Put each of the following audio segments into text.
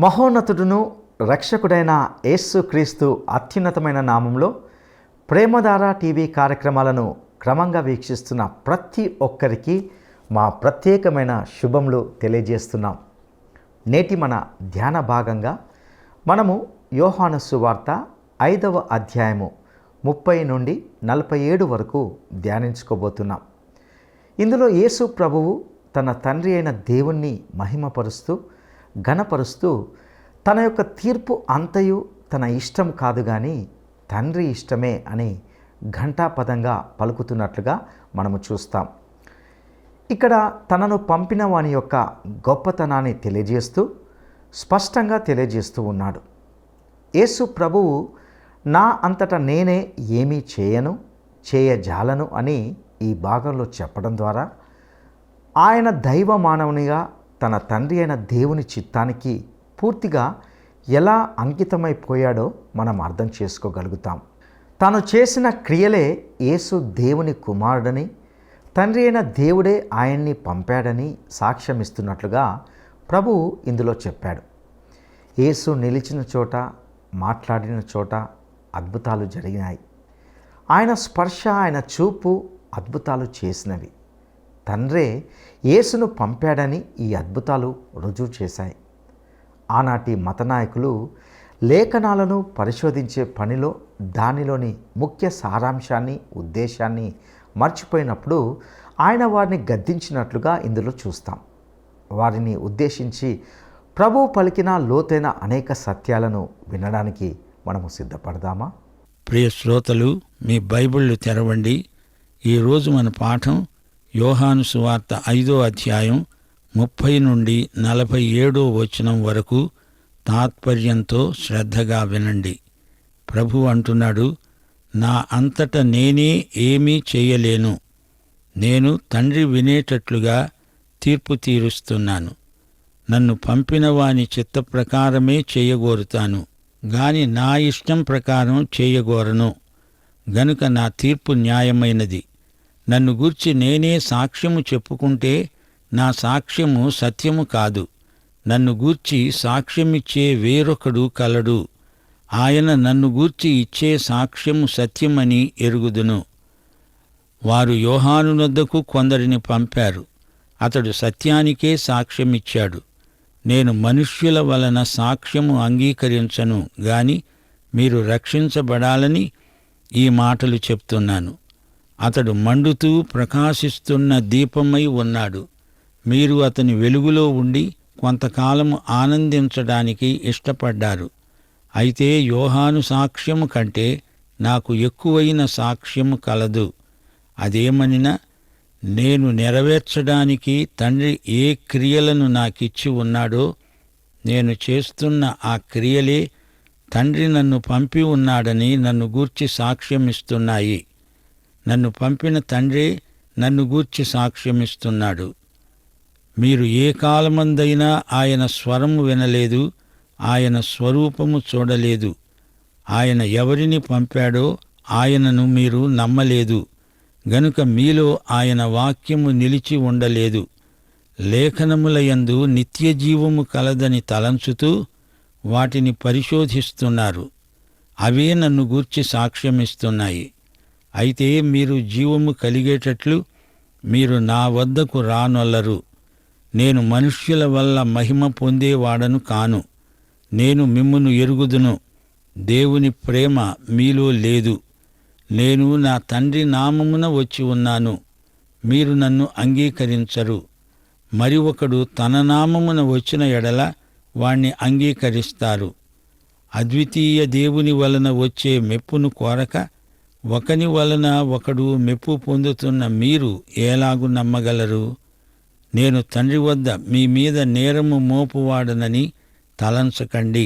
మహోన్నతుడును రక్షకుడైన యేసుక్రీస్తు అత్యున్నతమైన నామంలో ప్రేమధార టీవీ కార్యక్రమాలను క్రమంగా వీక్షిస్తున్న ప్రతి ఒక్కరికి మా ప్రత్యేకమైన శుభములు తెలియజేస్తున్నాం. నేటి మన ధ్యాన భాగంగా మనము యోహాను సువార్త 5వ అధ్యాయము 30 నుండి 47 వరకు ధ్యానించుకోబోతున్నాం. ఇందులో యేసు ప్రభువు తన తండ్రి అయిన దేవుణ్ణి మహిమపరుస్తూ ఘనపరుస్తూ తన యొక్క తీర్పు అంతయు తన ఇష్టం కాదు కానీ తండ్రి ఇష్టమే అని ఘంటాపదంగా పలుకుతున్నట్లుగా మనము చూస్తాం. ఇక్కడ తనను పంపిన వాని యొక్క గొప్పతనాన్ని తెలియజేస్తూ స్పష్టంగా తెలియజేస్తూ ఉన్నాడు. యేసు ప్రభువు నా అంతటా నేనే ఏమీ చేయను, చేయజాలను అని ఈ భాగంలో చెప్పడం ద్వారా ఆయన దైవ మానవునిగా తన తండ్రి అయిన దేవుని చిత్తానికి పూర్తిగా ఎలా అంకితమైపోయాడో మనం అర్థం చేసుకోగలుగుతాం. తాను చేసిన క్రియలే యేసు దేవుని కుమారుడని, తండ్రి అయిన దేవుడే ఆయన్ని పంపాడని సాక్ష్యమిస్తున్నట్లుగా ప్రభువు ఇందులో చెప్పాడు. యేసు నిలిచిన చోట, మాట్లాడిన చోట అద్భుతాలు జరిగినాయి. ఆయన స్పర్శ, ఆయన చూపు అద్భుతాలు చేసినవి. తండ్రే యేసును పంపాడని ఈ అద్భుతాలు రుజువు చేశాయి. ఆనాటి మతనాయకులు లేఖనాలను పరిశోధించే పనిలో దానిలోని ముఖ్య సారాంశాన్ని, ఉద్దేశాన్ని మర్చిపోయినప్పుడు ఆయన వారిని గద్దించినట్లుగా ఇందులో చూస్తాం. వారిని ఉద్దేశించి ప్రభువు పలికిన లోతైన అనేక సత్యాలను వినడానికి మనము సిద్ధపడదామా? ప్రియ శ్రోతలు, మీ బైబిళ్ళు తెరవండి. ఈరోజు మన పాఠం యోహాను సువార్త 5వ అధ్యాయం 30 నుండి 47 వచనం వరకు తాత్పర్యంతో శ్రద్ధగా వినండి. ప్రభు అంటున్నాడు, నా అంతట నేనే ఏమీ చేయలేను. నేను తండ్రి వినేటట్లుగా తీర్పు తీరుస్తున్నాను. నన్ను పంపిన వాని చిత్త ప్రకారమే చేయగోరుతాను గాని నా ఇష్టం ప్రకారం చేయగోరను. గనుక నా తీర్పు న్యాయమైనది. నన్ను గూర్చి నేనే సాక్ష్యము చెప్పుకుంటే నా సాక్ష్యము సత్యము కాదు. నన్ను గూర్చి సాక్ష్యమిచ్చే వేరొకడు కలడు. ఆయన నన్ను గూర్చి ఇచ్చే సాక్ష్యము సత్యమని ఎరుగుదును. వారు యోహాను నొద్దకు కొందరిని పంపారు. అతడు సత్యానికే సాక్ష్యమిచ్చాడు. నేను మనుష్యుల వలన సాక్ష్యము అంగీకరించను గాని మీరు రక్షించబడాలని ఈ మాటలు చెప్తున్నాను. అతడు మండుతూ ప్రకాశిస్తున్న దీపమై ఉన్నాడు. మీరు అతని వెలుగులో ఉండి కొంతకాలము ఆనందించడానికి ఇష్టపడ్డారు. అయితే యోహాను సాక్ష్యము కంటే నాకు ఎక్కువైన సాక్ష్యము కలదు. అదేమనినా నేను నెరవేర్చడానికి తండ్రి ఏ క్రియలను నాకిచ్చి ఉన్నాడో నేను చేస్తున్న ఆ క్రియలే తండ్రి నన్ను పంపి ఉన్నాడని నన్ను గూర్చి సాక్ష్యమిస్తున్నాయి. నన్ను పంపిన తండ్రే నన్ను గూర్చి సాక్ష్యమిస్తున్నాడు. మీరు ఏ కాలమందైనా ఆయన స్వరము వినలేదు, ఆయన స్వరూపము చూడలేదు. ఆయన ఎవరిని పంపాడో ఆయనను మీరు నమ్మలేదు. గనుక మీలో ఆయన వాక్యము నిలిచి ఉండలేదు. లేఖనములయందు నిత్యజీవము కలదని తలంచుతూ వాటిని పరిశోధిస్తున్నారు. అవే నన్ను గూర్చి సాక్ష్యమిస్తున్నాయి. అయితే మీరు జీవము కలిగేటట్లు మీరు నా వద్దకు రానొల్లరు. నేను మనుష్యుల వల్ల మహిమ పొందేవాడను కాను. నేను మిమ్మును ఎరుగుదును. దేవుని ప్రేమ మీలో లేదు. నేను నా తండ్రి నామమున వచ్చి ఉన్నాను. మీరు నన్ను అంగీకరించరు. మరి ఒకడు తన నామమున వచ్చిన ఎడల వాణ్ణి అంగీకరిస్తారు. అద్వితీయ దేవుని వలన వచ్చే మెప్పును కోరక ఒకని వలన ఒకడు మెప్పు పొందుతున్న మీరు ఎలాగు నమ్మగలరు? నేను తండ్రి వద్ద మీ మీద నేరము మోపువాడనని తలంచకండి.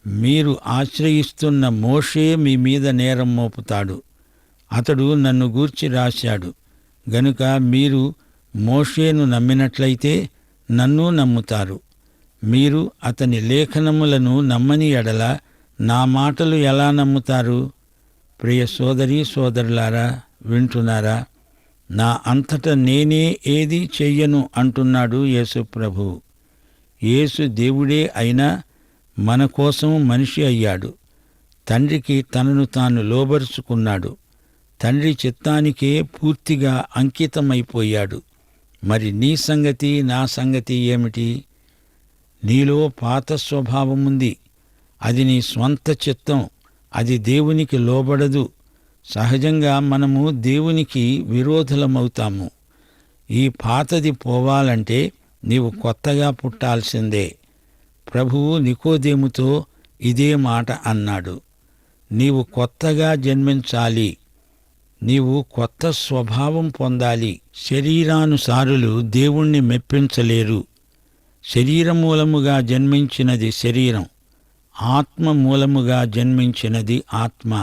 మీరు ఆశ్రయిస్తున్న మోషే మీ మీద నేరం మోపుతాడు. అతడు నన్ను గూర్చి రాశాడు. గనుక మీరు మోషేను నమ్మినట్లయితే నన్ను నమ్ముతారు. మీరు అతని లేఖనములను నమ్మని ఎడల నా మాటలు ఎలా నమ్ముతారు? ప్రియ సోదరీ సోదరులారా, వింటున్నారా? నా అంతట నేనే ఏది చెయ్యను అంటున్నాడు యేసు ప్రభువు. యేసు దేవుడే అయినా మన కోసం మనిషి అయ్యాడు. తండ్రికి తనను తాను లోబరుచుకున్నాడు. తండ్రి చిత్తానికే పూర్తిగా అంకితమైపోయాడు. మరి నీ సంగతి, నా సంగతి ఏమిటి? నీలో పాత స్వభావముంది. అది నీ స్వంత చిత్తం. అది దేవునికి లోబడదు. సహజంగా మనము దేవునికి విరోధులమవుతాము. ఈ పాతది పోవాలంటే నీవు కొత్తగా పుట్టాల్సిందే. ప్రభువు నికోదేముతో ఇదే మాట అన్నాడు. నీవు కొత్తగా జన్మించాలి. నీవు కొత్త స్వభావం పొందాలి. శరీరానుసారులు దేవుణ్ణి మెప్పించలేరు. శరీరమూలముగా జన్మించినది శరీరం, ఆత్మ మూలముగా జన్మించినది ఆత్మ.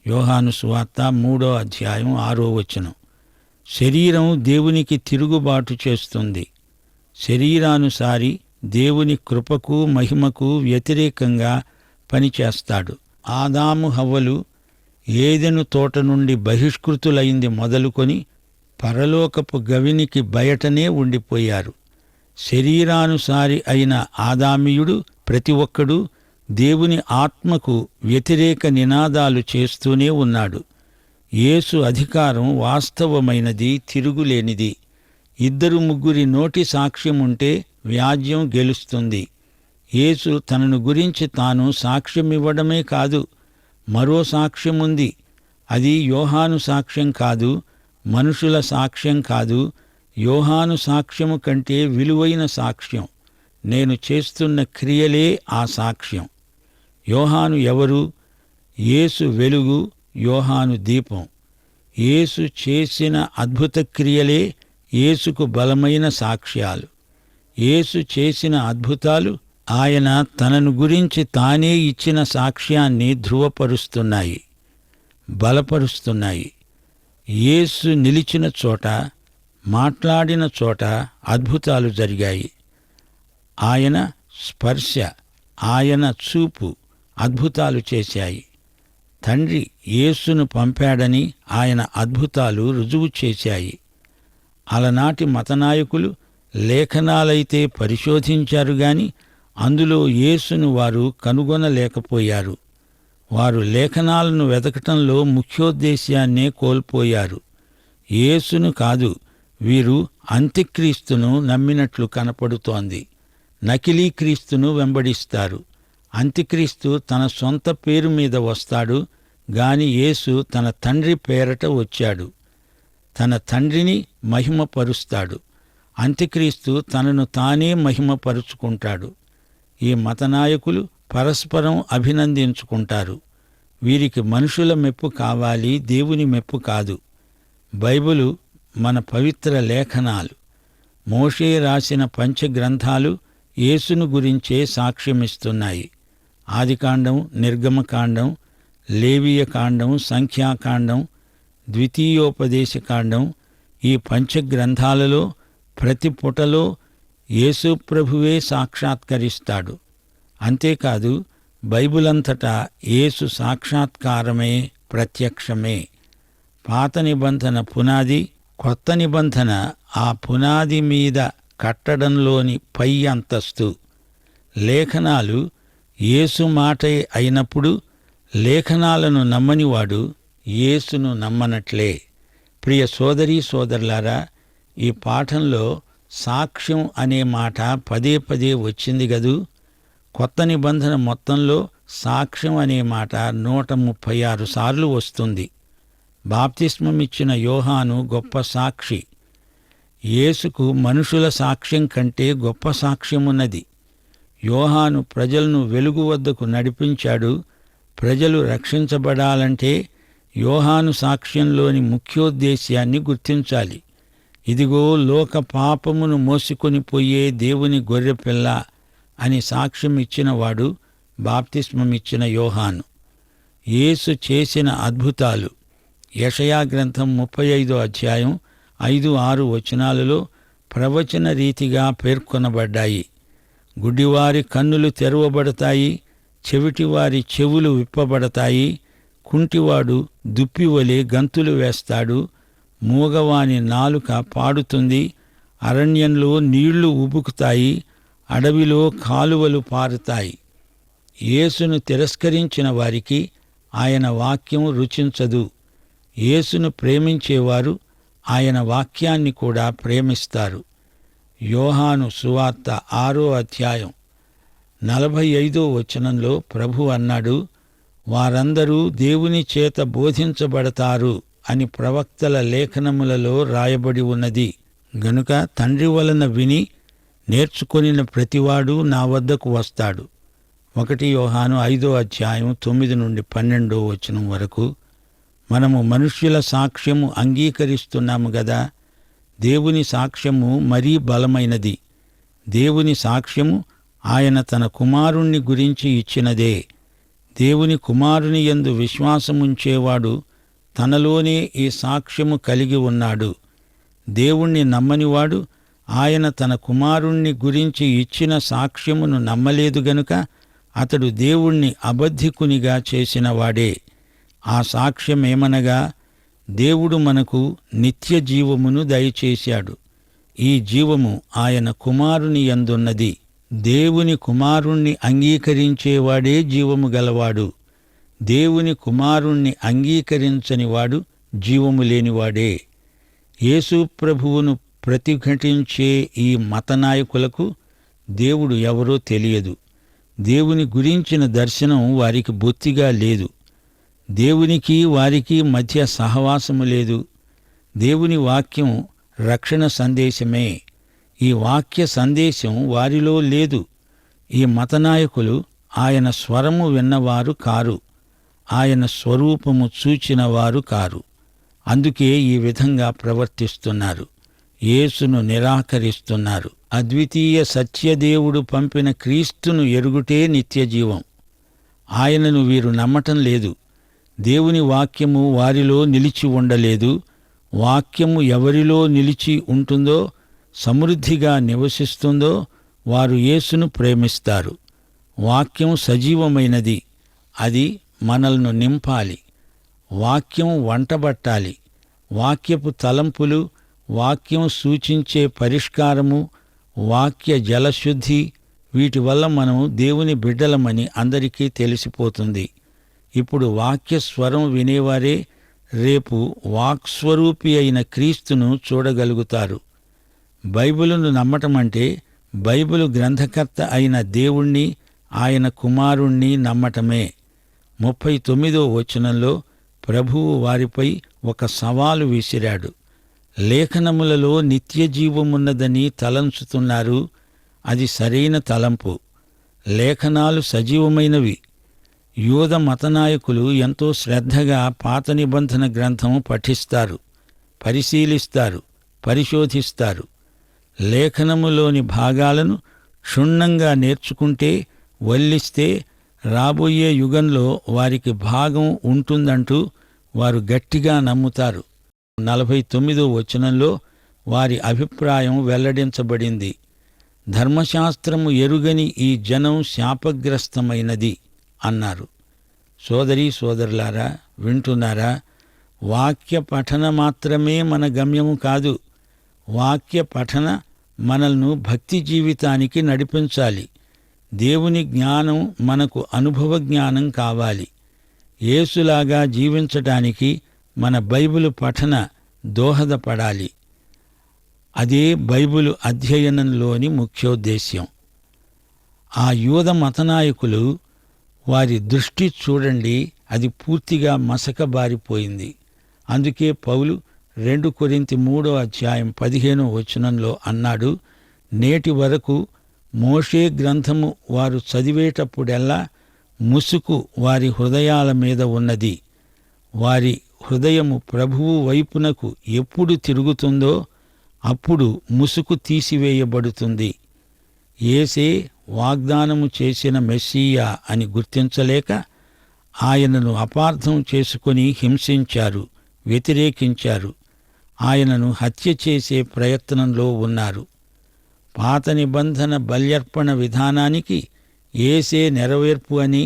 యోహాను సువార్త 3:6 శరీరం దేవునికి తిరుగుబాటు చేస్తుంది. శరీరానుసారి దేవుని కృపకు మహిమకు వ్యతిరేకంగా పనిచేస్తాడు. ఆదాము హవ్వలు ఏదెను తోట నుండి బహిష్కృతులైంది మొదలుకొని పరలోకపు గవినికి బయటనే ఉండిపోయారు. శరీరానుసారి అయిన ఆదామీయుడు ప్రతి ఒక్కడూ దేవుని ఆత్మకు వ్యతిరేక నినాదాలు చేస్తూనే ఉన్నాడు. యేసు అధికారం వాస్తవమైనది, తిరుగులేనిది. 2-3 నోటి సాక్ష్యముంటే వ్యాజ్యం గెలుస్తుంది. యేసు తనను గురించి తాను సాక్ష్యమివ్వడమే కాదు, మరో సాక్ష్యముంది. అది యోహాను సాక్ష్యం కాదు, మనుషుల సాక్ష్యం కాదు. యోహాను సాక్ష్యము కంటే విలువైన సాక్ష్యం. నేను చేస్తున్న క్రియలే ఆ సాక్ష్యం. యోహాను ఎవరు? యేసు వెలుగు, యోహాను దీపం. యేసు చేసిన అద్భుత క్రియలే యేసుకు బలమైన సాక్ష్యాలు. యేసు చేసిన అద్భుతాలు ఆయన తనను గురించి తానే ఇచ్చిన సాక్ష్యాన్ని ధృవపరుస్తున్నాయి, బలపరుస్తున్నాయి. యేసు నిలిచిన చోట, మాట్లాడిన చోట అద్భుతాలు జరిగాయి. ఆయన స్పర్శ, ఆయన చూపు అద్భుతాలు చేశాయి. తండ్రి యేసును పంపాడని ఆయన అద్భుతాలు రుజువు చేశాయి. అలనాటి మతనాయకులు లేఖనాలైతే పరిశోధించారు గాని అందులో యేసును వారు కనుగొనలేకపోయారు. వారు లేఖనాలను వెతకటంలో ముఖ్యోద్దేశ్యాన్నే కోల్పోయారు. యేసును కాదు, వీరు అంత్యక్రీస్తును నమ్మినట్లు కనపడుతోంది. నకిలీ క్రీస్తును వెంబడిస్తారు. అంత్యక్రీస్తు తన సొంత పేరు మీద వస్తాడు గాని యేసు తన తండ్రి పేరట వచ్చాడు. తన తండ్రిని మహిమపరుస్తాడు. అంత్యక్రీస్తు తనను తానే మహిమపరుచుకుంటాడు. ఈ మతనాయకులు పరస్పరం అభినందించుకుంటారు. వీరికి మనుషుల మెప్పు కావాలి, దేవుని మెప్పు కాదు. బైబిలు మన పవిత్ర లేఖనాలు. మోషే రాసిన పంచగ్రంథాలు యేసును గురించే సాక్ష్యమిస్తున్నాయి. ఆదికాండం, నిర్గమకాండం, లేవియకాండం, సంఖ్యాకాండం, ద్వితీయోపదేశకాండం, ఈ పంచగ్రంథాలలో ప్రతి పుటలో యేసు ప్రభువే సాక్షాత్కరిస్తాడు. అంతేకాదు, బైబిలంతటా యేసు సాక్షాత్కారమే, ప్రత్యక్షమే. పాత నిబంధన పునాది, కొత్త నిబంధన ఆ పునాది మీద కట్టడంలోని పై అంతస్తు. లేఖనాలు యేసు మాటే అయినప్పుడు లేఖనాలను నమ్మనివాడు యేసును నమ్మనట్లే. ప్రియ సోదరీ సోదరులారా, ఈ పాఠంలో సాక్ష్యం అనే మాట పదే పదే వచ్చింది గదూ. కొత్త నిబంధన మొత్తంలో సాక్ష్యం అనే మాట 136 సార్లు వస్తుంది. బాప్తిస్మమిచ్చిన యోహాను గొప్ప సాక్షి. యేసుకు మనుషుల సాక్ష్యం కంటే గొప్ప సాక్ష్యమున్నది. యోహాను ప్రజలను వెలుగు వద్దకు నడిపించాడు. ప్రజలు రక్షించబడాలంటే యోహాను సాక్ష్యంలోని ముఖ్యోద్దేశ్యాన్ని గుర్తించాలి. ఇదిగో లోక పాపమును మోసుకొని పోయే దేవుని గొర్రెపిల్ల అని సాక్ష్యం ఇచ్చినవాడు బాప్తిస్మమిచ్చిన యోహాను. యేసు చేసిన అద్భుతాలు యెషయా గ్రంథం 35:5-6 ప్రవచన రీతిగా పేర్కొనబడ్డాయి. గుడ్డివారి కన్నులు తెరవబడతాయి, చెవిటివారి చెవులు విప్పబడతాయి, కుంటివాడు దుప్పివలే గంతులు వేస్తాడు, మూగవాని నాలుక పాడుతుంది, అరణ్యంలో నీళ్లు ఉబుకుతాయి, అడవిలో కాలువలు పారుతాయి. యేసును తిరస్కరించిన వారికి ఆయన వాక్యం రుచించదు. యేసును ప్రేమించేవారు ఆయన వాక్యాన్ని కూడా ప్రేమిస్తారు. యోహాను సువార్త 6వ అధ్యాయం 45వ వచనంలో ప్రభు అన్నాడు, వారందరూ దేవుని చేత బోధించబడతారు అని ప్రవక్తల లేఖనములలో రాయబడి ఉన్నది. గనుక తండ్రి వలన విని నేర్చుకొనిన ప్రతివాడు నా వద్దకు వస్తాడు. 1 యోహాను 5వ అధ్యాయం 9 నుండి 12వ వచనం వరకు. మనము మనుష్యుల సాక్ష్యము అంగీకరిస్తున్నాము గదా. దేవుని సాక్ష్యము మరీ బలమైనది. దేవుని సాక్ష్యము ఆయన తన కుమారుణ్ణి గురించి ఇచ్చినదే. దేవుని కుమారుని యందు విశ్వాసముంచేవాడు తనలోనే ఈ సాక్ష్యము కలిగి ఉన్నాడు. దేవుణ్ణి నమ్మనివాడు ఆయన తన కుమారుణ్ణి గురించి ఇచ్చిన సాక్ష్యమును నమ్మలేదు గనుక అతడు దేవుణ్ణి అబద్ధికునిగా చేసినవాడే. ఆ సాక్ష్యమేమనగా, దేవుడు మనకు నిత్య జీవమును దయచేశాడు. ఈ జీవము ఆయన కుమారుని యందున్నది. దేవుని కుమారుణ్ణి అంగీకరించేవాడే జీవము గలవాడు. దేవుని కుమారుణ్ణి అంగీకరించనివాడు జీవము లేనివాడే. యేసు ప్రభువును ప్రతిఘటించే ఈ మతనాయకులకు దేవుడు ఎవరో తెలియదు. దేవుని గురించిన దర్శనం వారికి బొత్తిగా లేదు. దేవునికి వారికి మధ్య సహవాసము లేదు. దేవుని వాక్యం రక్షణ సందేశమే. ఈ వాక్య సందేశం వారిలో లేదు. ఈ మతనాయకులు ఆయన స్వరము విన్నవారు కారు, ఆయన స్వరూపము చూచినవారు కారు. అందుకే ఈ విధంగా ప్రవర్తిస్తున్నారు. యేసును నిరాకరిస్తున్నారు. అద్వితీయ సత్యదేవుడు పంపిన క్రీస్తును ఎరుగుటే నిత్యజీవం. ఆయనను వీరు నమ్మటం లేదు. దేవుని వాక్యము వారిలో నిలిచి ఉండలేదు. వాక్యము ఎవరిలో నిలిచి ఉంటుందో, సమృద్ధిగా నివసిస్తుందో వారు యేసును ప్రేమిస్తారు. వాక్యం సజీవమైనది. అది మనల్ని నింపాలి. వాక్యం వంటబట్టాలి. వాక్యపు తలంపులు, వాక్యం సూచించే పరిష్కారము, వాక్య జలశుద్ధి, వీటి వల్ల మనం దేవుని బిడ్డలమని అందరికీ తెలిసిపోతుంది. ఇప్పుడు వాక్య స్వరం వినేవారే రేపు వాక్స్వరూపి అయిన క్రీస్తును చూడగలుగుతారు. బైబిలును నమ్మటమంటే బైబిలు గ్రంథకర్త అయిన దేవుణ్ణి, ఆయన కుమారుణ్ణి నమ్మటమే. 39వ వచనంలో ప్రభువు వారిపై ఒక సవాలు విసిరాడు. లేఖనములలో నిత్యజీవమున్నదని తలంచుతున్నారు. అది సరైన తలంపు. లేఖనాలు సజీవమైనవి. యూద మతనాయకులు ఎంతో శ్రద్ధగా పాత నిబంధన గ్రంథం పఠిస్తారు, పరిశీలిస్తారు, పరిశోధిస్తారు. లేఖనములోని భాగాలను క్షుణ్ణంగా నేర్చుకుంటే, వల్లిస్తే రాబోయే యుగంలో వారికి భాగం ఉంటుందంటూ వారు గట్టిగా నమ్ముతారు. 49వ వచనంలో వారి అభిప్రాయం వెల్లడించబడింది. ధర్మశాస్త్రము ఎరుగని ఈ జనం శాపగ్రస్తమైనది అన్నారు. సోదరీ సోదరులారా, వింటున్నారా? వాక్య పఠన మాత్రమే మన గమ్యము కాదు. వాక్య పఠన మనల్ని భక్తి జీవితానికి నడిపించాలి. దేవుని జ్ఞానం మనకు అనుభవ జ్ఞానం కావాలి. యేసులాగా జీవించటానికి మన బైబిలు పఠన దోహదపడాలి. అదే బైబిలు అధ్యయనంలోని ముఖ్యోద్దేశ్యం. ఆ యూద మతనాయకులు, వారి దృష్టి చూడండి, అది పూర్తిగా మసకబారిపోయింది. అందుకే పౌలు 2 కొరింథీ 3వ అధ్యాయం 15వ వచనంలో అన్నాడు, నేటి వరకు మోషే గ్రంథము వారు చదివేటప్పుడెల్లా ముసుకు వారి హృదయాల మీద ఉన్నది. వారి హృదయము ప్రభువు వైపునకు ఎప్పుడు తిరుగుతుందో అప్పుడు ముసుకు తీసివేయబడుతుంది. యేసే వాగ్దానము చేసిన మెస్సీయా అని గుర్తించలేక ఆయనను అపార్థం చేసుకొని హింసించారు, వ్యతిరేకించారు. ఆయనను హత్య చేసే ప్రయత్నంలో ఉన్నారు. పాత నిబంధన బల్యర్పణ విధానానికి యేసే నెరవేర్పు అని,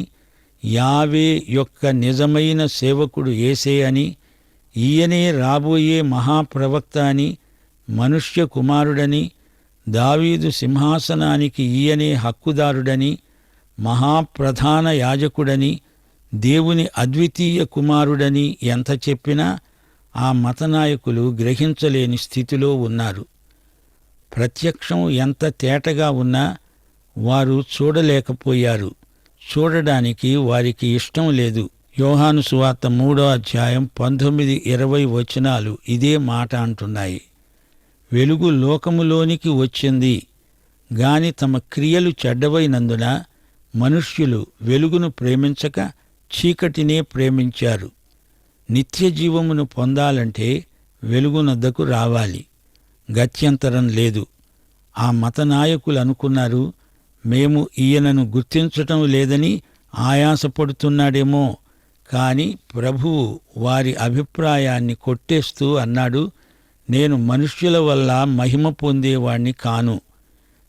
యావే యొక్క నిజమైన సేవకుడు యేసే అని, ఈయనే రాబోయే మహాప్రవక్త అని, మనుష్య కుమారుడని, దావీదు సింహాసనానికి ఈయనే హక్కుదారుడని, మహాప్రధాన యాజకుడని, దేవుని అద్వితీయ కుమారుడని ఎంత చెప్పినా ఆ మతనాయకులు గ్రహించలేని స్థితిలో ఉన్నారు. ప్రత్యక్షం ఎంత తేటగా ఉన్నా వారు చూడలేకపోయారు. చూడడానికి వారికి ఇష్టం లేదు. యోహాను సువార్త 3:19-20 వచనాలు ఇదే మాట అంటున్నాయి. వెలుగు లోకములోనికి వచ్చింది గాని తమ క్రియలు చెడ్డవైనందున మనుష్యులు వెలుగును ప్రేమించక చీకటినే ప్రేమించారు. నిత్యజీవమును పొందాలంటే వెలుగునొద్దకు రావాలి. గత్యంతరం లేదు. ఆ మతనాయకులు అనుకున్నారు, మేము ఈయనను గుర్తించటం లేదని ఆయాసపడుతున్నాడేమో. కాని ప్రభువు వారి అభిప్రాయాన్ని కొట్టేస్తూ అన్నాడు, నేను మనుష్యుల వల్ల మహిమ పొందేవాణ్ణి కాను.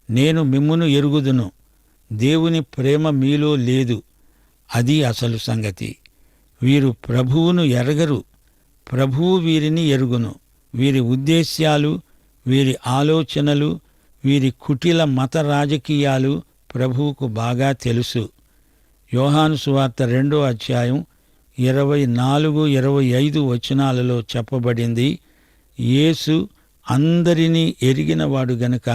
నేను మిమ్మును ఎరుగుదును. దేవుని ప్రేమ మీలో లేదు. అది అసలు సంగతి. వీరు ప్రభువును ఎరగరు. ప్రభువు వీరిని ఎరుగును. వీరి ఉద్దేశ్యాలు, వీరి ఆలోచనలు, వీరి కుటిల మత రాజకీయాలు ప్రభువుకు బాగా తెలుసు. యోహాను సువార్త 2:24-25 వచనాలలో చెప్పబడింది, యేసు అందరినీ ఎరిగినవాడు గనుక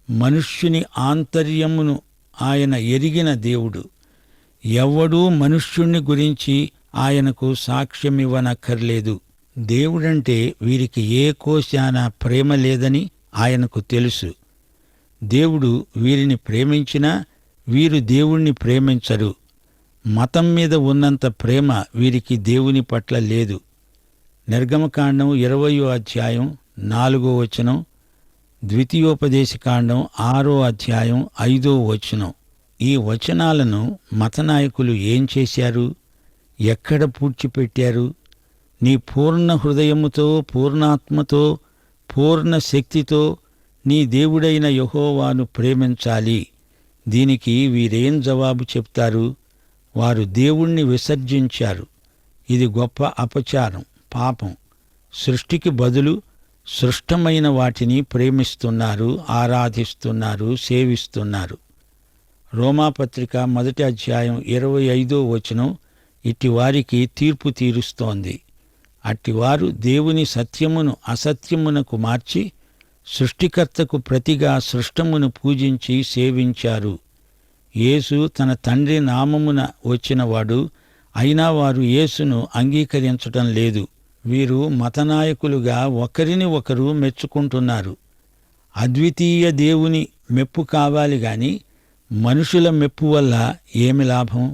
మనుష్యుని ఆంతర్యమును ఆయన ఎరిగిన దేవుడు. ఎవ్వడూ మనుష్యుణ్ణి గురించి ఆయనకు సాక్ష్యమివ్వనక్కర్లేదు. దేవుడంటే వీరికి ఏ కోశాన ప్రేమ లేదని ఆయనకు తెలుసు. దేవుడు వీరిని ప్రేమించినా వీరు దేవుణ్ణి ప్రేమించరు. మతం మీద ఉన్నంత ప్రేమ వీరికి దేవుని పట్ల లేదు. నిర్గమకాండం 20వ వచనం, ద్వితీయోపదేశకాండం 6వ 5వ. ఈ వచనాలను మతనాయకులు ఏం చేశారు? ఎక్కడ పూడ్చిపెట్టారు? నీ పూర్ణ హృదయముతో, పూర్ణాత్మతో, పూర్ణ శక్తితో నీ దేవుడైన యెహోవాను ప్రేమించాలి. దీనికి వీరేం జవాబు చెప్తారు? వారు దేవుణ్ణి విసర్జించారు. ఇది గొప్ప అపచారం, పాపం. సృష్టికి బదులు సృష్టమైన వాటిని ప్రేమిస్తున్నారు, ఆరాధిస్తున్నారు, సేవిస్తున్నారు. రోమాపత్రిక 1:25 ఇట్టివారికి తీర్పు తీరుస్తోంది. అట్టివారు దేవుని సత్యమును అసత్యమునకు మార్చి సృష్టికర్తకు ప్రతిగా సృష్టమును పూజించి సేవించారు. యేసు తన తండ్రి నామమున వచ్చినవాడు, అయినా వారు యేసును అంగీకరించటం లేదు. వీరు మతనాయకులుగా ఒకరిని ఒకరు మెచ్చుకుంటున్నారు. అద్వితీయ దేవుని మెప్పు కావాలి గాని మనుషుల మెప్పు వల్ల ఏమి లాభం?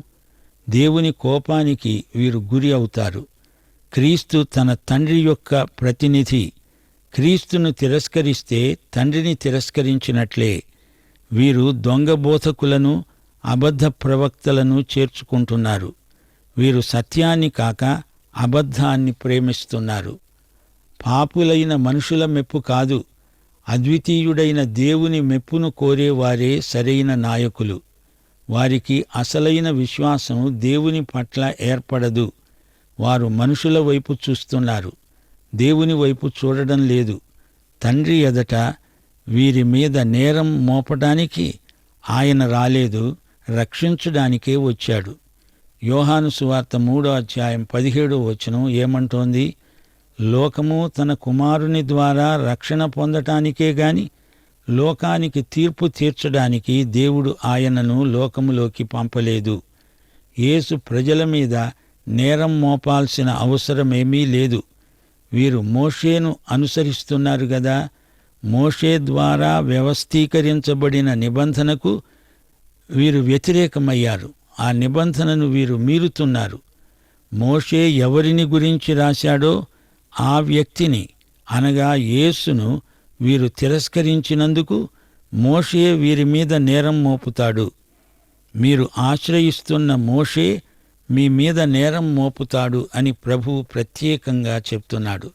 దేవుని కోపానికి వీరు గురి అవుతారు. క్రీస్తు తన తండ్రి యొక్క ప్రతినిధి. క్రీస్తును తిరస్కరిస్తే తండ్రిని తిరస్కరించినట్లే. వీరు దొంగ బోధకులను, అబద్ధ ప్రవక్తలను చేర్చుకుంటున్నారు. వీరు సత్యాన్ని కాక అబద్ధాన్ని ప్రేమిస్తున్నారు. పాపులైన మనుషుల మెప్పు కాదు, అద్వితీయుడైన దేవుని మెప్పును కోరేవారే సరైన నాయకులు. వారికి అసలైన విశ్వాసం దేవుని పట్ల ఏర్పడదు. వారు మనుషుల వైపు చూస్తున్నారు, దేవుని వైపు చూడడం లేదు. తండ్రి ఎదట వీరి మీద నేరం మోపడానికి ఆయన రాలేదు, రక్షించడానికే వచ్చాడు. యోహాను సువార్త 3:17 ఏమంటోంది? లోకము తన కుమారుని ద్వారా రక్షణ పొందటానికే గాని లోకానికి తీర్పు తీర్చడానికి దేవుడు ఆయనను లోకములోకి పంపలేదు. యేసు ప్రజల మీద నేరం మోపాల్సిన అవసరమేమీ లేదు. వీరు మోషేను అనుసరిస్తున్నారు గదా. మోషే ద్వారా వ్యవస్థీకరించబడిన నిబంధనకు వీరు వ్యతిరేకమయ్యారు. ఆ నిబంధనను వీరు మీరుతున్నారు. మోషే ఎవరిని గురించి రాశాడో ఆ వ్యక్తిని, అనగా యేసును వీరు తిరస్కరించినందుకు మోషే వీరి మీద నేరం మోపుతాడు. మీరు ఆశ్రయిస్తున్న మోషే మీ మీద నేరం మోపుతాడు అని ప్రభువు ప్రత్యేకంగా చెప్తున్నాడు.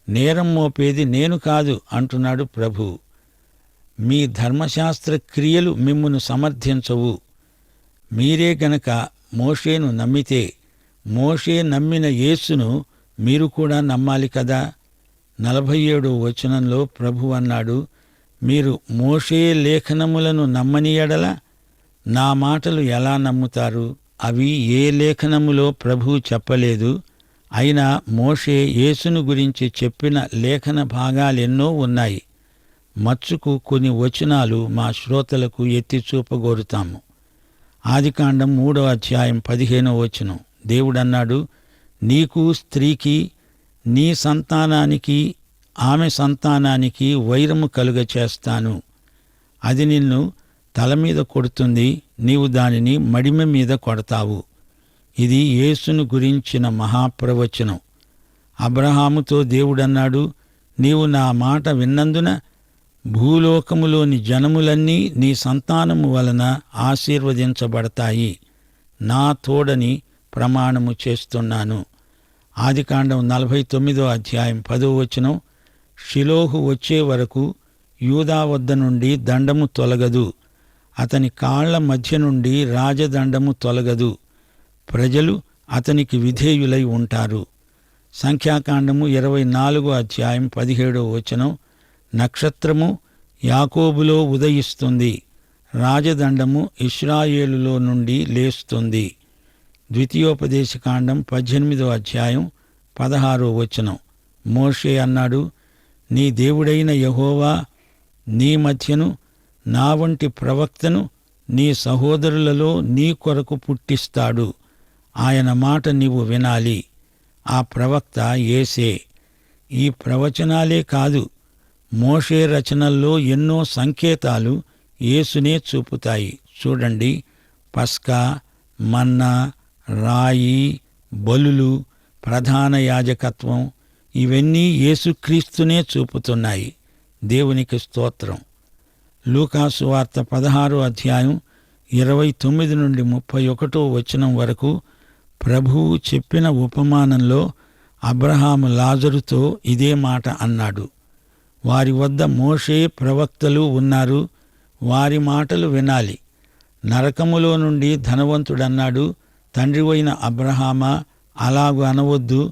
నేరం మోపేది నేను కాదు అంటున్నాడు ప్రభువు. మీ ధర్మశాస్త్ర క్రియలు మిమ్మును సమర్థించవు. మీరే గనక మోషేను నమ్మితే మోషే నమ్మిన యేసును మీరు కూడా నమ్మాలి కదా. 47వ ప్రభువు అన్నాడు, మీరు మోషే లేఖనములను నమ్మని ఎడల నా మాటలు ఎలా నమ్ముతారు? అవి ఏ లేఖనములో ప్రభువు చెప్పలేదు. అయినా మోషే యేసును గురించి చెప్పిన లేఖన భాగాలెన్నో ఉన్నాయి. మచ్చుకు కొన్ని వచనాలు మా శ్రోతలకు ఎత్తి చూపగోరుతాము. ఆదికాండం 3వ అధ్యాయం 15వ వచనం. దేవుడన్నాడు, నీకు స్త్రీకి, నీ సంతానానికి ఆమె సంతానానికి వైరము కలుగచేస్తాను. అది నిన్ను తల మీద కొడుతుంది, నీవు దానిని మడిమ మీద కొడతావు. ఇది యేసును గురించిన మహాప్రవచనం. అబ్రహాముతో దేవుడన్నాడు, నీవు నా మాట విన్నందున భూలోకములోని జనములన్నీ నీ సంతానము వలన ఆశీర్వదించబడతాయి. నా తోడని ప్రమాణము చేస్తున్నాను. ఆదికాండం 49వ అధ్యాయం 10వ వచనం. షిలోహు వచ్చే వరకు యూదా వద్ద నుండి దండము తొలగదు, అతని కాళ్ల మధ్య నుండి రాజదండము తొలగదు. ప్రజలు అతనికి విధేయులై ఉంటారు. సంఖ్యాకాండము 24వ అధ్యాయం 17వ వచనం. నక్షత్రము యాకోబులో ఉదయిస్తుంది, రాజదండము ఇశ్రాయేలులో నుండి లేస్తుంది. ద్వితీయోపదేశకాండం 18వ అధ్యాయం 16వ వచనం. మోషే అన్నాడు, నీ దేవుడైన యెహోవా నీ మధ్యను నా వంటి ప్రవక్తను నీ సహోదరులలో నీ కొరకు పుట్టిస్తాడు. ఆయన మాట నీవు వినాలి. ఆ ప్రవక్త యేసే. ఈ ప్రవచనాలే కాదు, మోషే రచనల్లో ఎన్నో సంకేతాలు యేసునే చూపుతాయి. చూడండి, పస్కా, మన్నా, రాయి, బలులు, ప్రధాన యాజకత్వం, ఇవన్నీ యేసుక్రీస్తునే చూపుతున్నాయి. దేవునికి స్తోత్రం. లూకాసు వార్త 16వ అధ్యాయం 29 నుండి 31వ వచనం వరకు ప్రభువు చెప్పిన ఉపమానంలో అబ్రహాము లాజరుతో ఇదే మాట అన్నాడు. వారి వద్ద మోషే ప్రవక్తలు ఉన్నారు, వారి మాటలు వినాలి. నరకములో నుండి ధనవంతుడన్నాడు, తండ్రివైన అబ్రహామా, అలాగు అనవద్దు.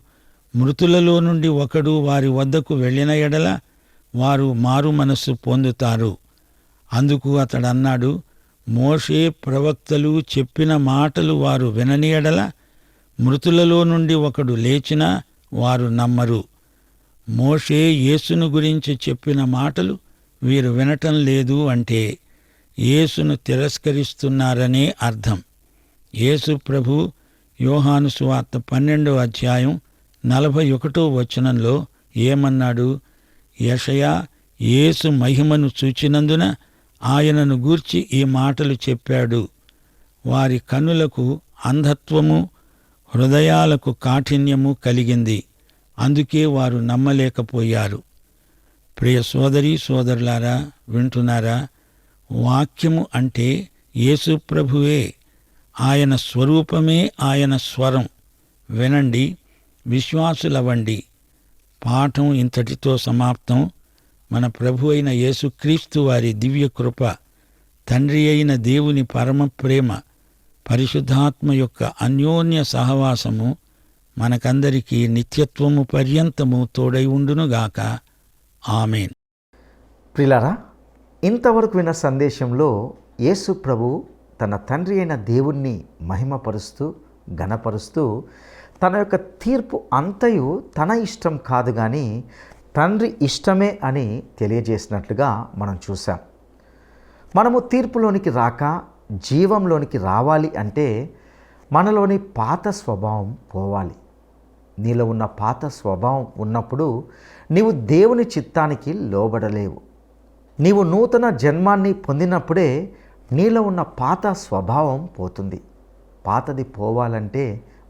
మృతులలో నుండి ఒకడు వారి వద్దకు వెళ్ళిన ఎడల వారు మారు మనస్సు పొందుతారు. అందుకు అతడన్నాడు, మోషే ప్రవక్తలు చెప్పిన మాటలు వారు వినని ఎడల మృతులలో నుండి ఒకడు లేచినా వారు నమ్మరు. మోషే యేసును గురించి చెప్పిన మాటలు వీరు వినటం లేదు అంటే యేసును తిరస్కరిస్తున్నారనే అర్థం. యేసు ప్రభు యోహాను సువార్త 12వ అధ్యాయం 41వ వచనంలో ఏమన్నాడు? యెషయా యేసు మహిమను చూచినందున ఆయనను గూర్చి ఈ మాటలు చెప్పాడు. వారి కన్నులకు అంధత్వము, హృదయాలకు కాఠిన్యము కలిగింది, అందుకే వారు నమ్మలేకపోయారు. ప్రియ సోదరీ సోదరులారా, వింటున్నారా? వాక్యము అంటే యేసు ప్రభువే. ఆయన స్వరూపమే ఆయన స్వరం. వినండి, విశ్వాసులవండి. పాఠం ఇంతటితో సమాప్తం. మన ప్రభు అయిన యేసుక్రీస్తు వారి దివ్య కృప, తండ్రి అయిన దేవుని పరమ ప్రేమ, పరిశుద్ధాత్మ యొక్క అన్యోన్య సహవాసము మనకందరికీ నిత్యత్వము పర్యంతము తోడై ఉండునుగాక. ఆమేన్. ప్రియులారా, ఇంతవరకు విన్న సందేశంలో యేసు ప్రభు తన తండ్రి అయిన దేవుణ్ణి మహిమపరుస్తూ ఘనపరుస్తూ తన యొక్క తీర్పు అంతయు తన ఇష్టం కాదు కానీ తండ్రి ఇష్టమే అని తెలియజేసినట్లుగా మనం చూసాం. మనము తీర్పులోనికి రాక జీవంలోనికి రావాలి అంటే మనలోని పాత స్వభావం పోవాలి. నీలో ఉన్న పాత స్వభావం ఉన్నప్పుడు నీవు దేవుని చిత్తానికి లోబడలేవు. నీవు నూతన జన్మాన్ని పొందినప్పుడే నీలో ఉన్న పాత స్వభావం పోతుంది. పాతది పోవాలంటే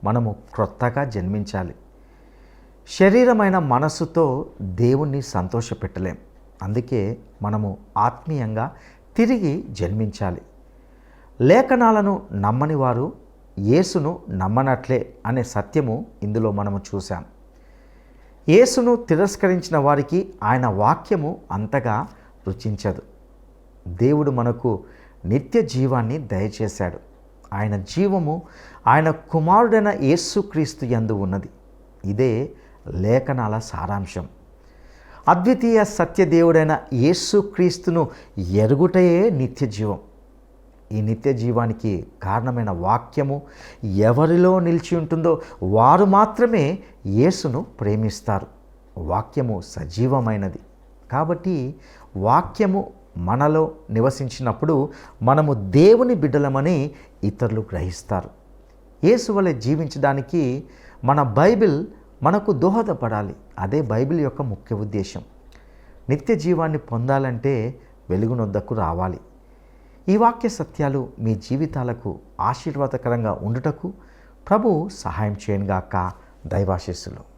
మనము క్రొత్తగా జన్మించాలి. శరీరమైన మనస్సుతో దేవుణ్ణి సంతోషపెట్టలేం. అందుకే మనము ఆత్మీయంగా తిరిగి జన్మించాలి. లేఖనాలను నమ్మని వారు యేసును నమ్మనట్లే అనే సత్యము ఇందులో మనము చూసాం. యేసును తిరస్కరించిన వారికి ఆయన వాక్యము అంతగా రుచించదు. దేవుడు మనకు నిత్య జీవాన్ని దయచేశాడు. ఆయన జీవము ఆయన కుమారుడైన యేసుక్రీస్తు యందు ఉన్నది. ఇదే లేఖనాల సారాంశం. అద్వితీయ సత్యదేవుడైన యేసుక్రీస్తును ఎరుగుటయే నిత్య జీవం. ఈ నిత్య జీవానికి కారణమైన వాక్యము ఎవరిలో నిలిచి ఉంటుందో వారు మాత్రమే యేసును ప్రేమిస్తారు. వాక్యము సజీవమైనది కాబట్టి వాక్యము మనలో నివసించినప్పుడు మనము దేవుని బిడ్డలమని ఇతరులు గ్రహిస్తారు. యేసు వలె జీవించడానికి మన బైబిల్ మనకు దోహదపడాలి. అదే బైబిల్ యొక్క ముఖ్య ఉద్దేశం. నిత్య జీవాన్ని పొందాలంటే వెలుగునొద్దకు రావాలి. ఈ వాక్య సత్యాలు మీ జీవితాలకు ఆశీర్వాదకరంగా ఉండుటకు ప్రభు సహాయం చేయనుగాక. దైవాశీస్సులు.